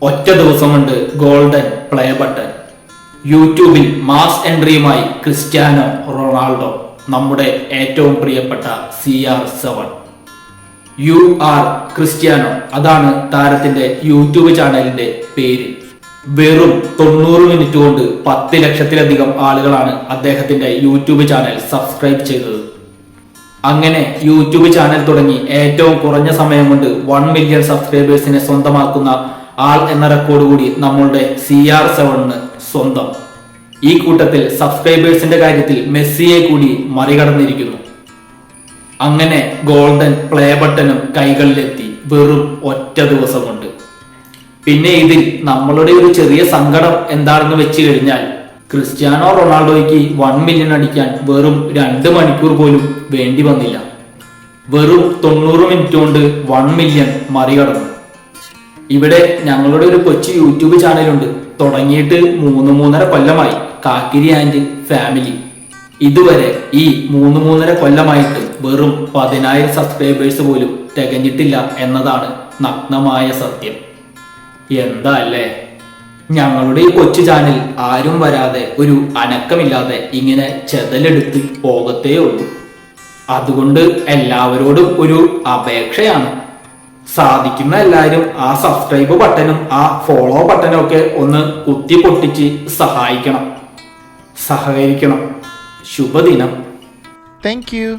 ഒറ്റ ദിവസം കൊണ്ട് ഗോൾഡൻ പ്ലേ ബട്ടൺ. യൂട്യൂബിൽ മാസ് എൻട്രിയുമായി ക്രിസ്ത്യാനോ റൊണാൾഡോ, നമ്മുടെ ഏറ്റവും പ്രിയപ്പെട്ട CR7. യു ആർ ക്രിസ്ത്യാനോ, അതാണ് താരത്തിന്റെ യൂട്യൂബ് ചാനലിന്റെ പേര്. വെറും 90 മിനിറ്റ് കൊണ്ട് 10 ലക്ഷത്തിലധികം ആളുകളാണ് അദ്ദേഹത്തിന്റെ യൂട്യൂബ് ചാനൽ സബ്സ്ക്രൈബ് ചെയ്തത്. അങ്ങനെ യൂട്യൂബ് ചാനൽ തുടങ്ങി ഏറ്റവും കുറഞ്ഞ സമയം കൊണ്ട് 1 മില്യൺ സബ്സ്ക്രൈബേഴ്സിനെ സ്വന്തമാക്കുന്ന ആൾ എന്ന റെക്കോർഡ് കൂടി നമ്മളുടെ CR7 സ്വന്തം. ഈ കൂട്ടത്തിൽ സബ്സ്ക്രൈബേഴ്സിന്റെ കാര്യത്തിൽ മെസ്സിയെ കൂടി മറികടന്നിരിക്കുന്നു. അങ്ങനെ ഗോൾഡൻ പ്ലേ ബട്ടണും കൈകളിലെത്തി വെറും ഒറ്റ ദിവസം കൊണ്ട്. പിന്നെ ഇതിൽ നമ്മളുടെ ഒരു ചെറിയ സങ്കടം എന്താണെന്ന് വെച്ച് കഴിഞ്ഞാൽ, ക്രിസ്ത്യാനോ റൊണാൾഡോയ്ക്ക് 1 മില്യൺ അടിക്കാൻ വെറും 2 മണിക്കൂർ പോലും വേണ്ടി വന്നില്ല. വെറും 90 മിനിറ്റ് കൊണ്ട് 1 മില്യൺ മറികടന്നു. ഇവിടെ ഞങ്ങളുടെ ഒരു കൊച്ചു യൂട്യൂബ് ചാനലുണ്ട്, തുടങ്ങിയിട്ട് 3-3.5 കൊല്ലമായി, കാക്കിരി ആൻഡ് ഫാമിലി. ഇതുവരെ ഈ 3-3.5 കൊല്ലമായിട്ട് വെറും 10,000 സബ്സ്ക്രൈബേഴ്സ് പോലും തികഞ്ഞിട്ടില്ല എന്നതാണ് നഗ്നമായ സത്യം. എന്താ അല്ലേ? ഞങ്ങളുടെ ഈ കൊച്ചു ചാനൽ ആരും വരാതെ, ഒരു അനക്കമില്ലാതെ ഇങ്ങനെ ചെതലെടുത്ത് പോകത്തേ ഉള്ളൂ. അതുകൊണ്ട് എല്ലാവരോടും ഒരു അപേക്ഷയാണ്, സാധിക്കുന്ന എല്ലാവരും ആ സബ്സ്ക്രൈബ് ബട്ടനും ആ ഫോളോ ബട്ടനും ഒക്കെ ഒന്ന് കുത്തി പൊട്ടിച്ച് സഹായിക്കണം, സഹകരിക്കണം. ശുഭദിനം. Thank you.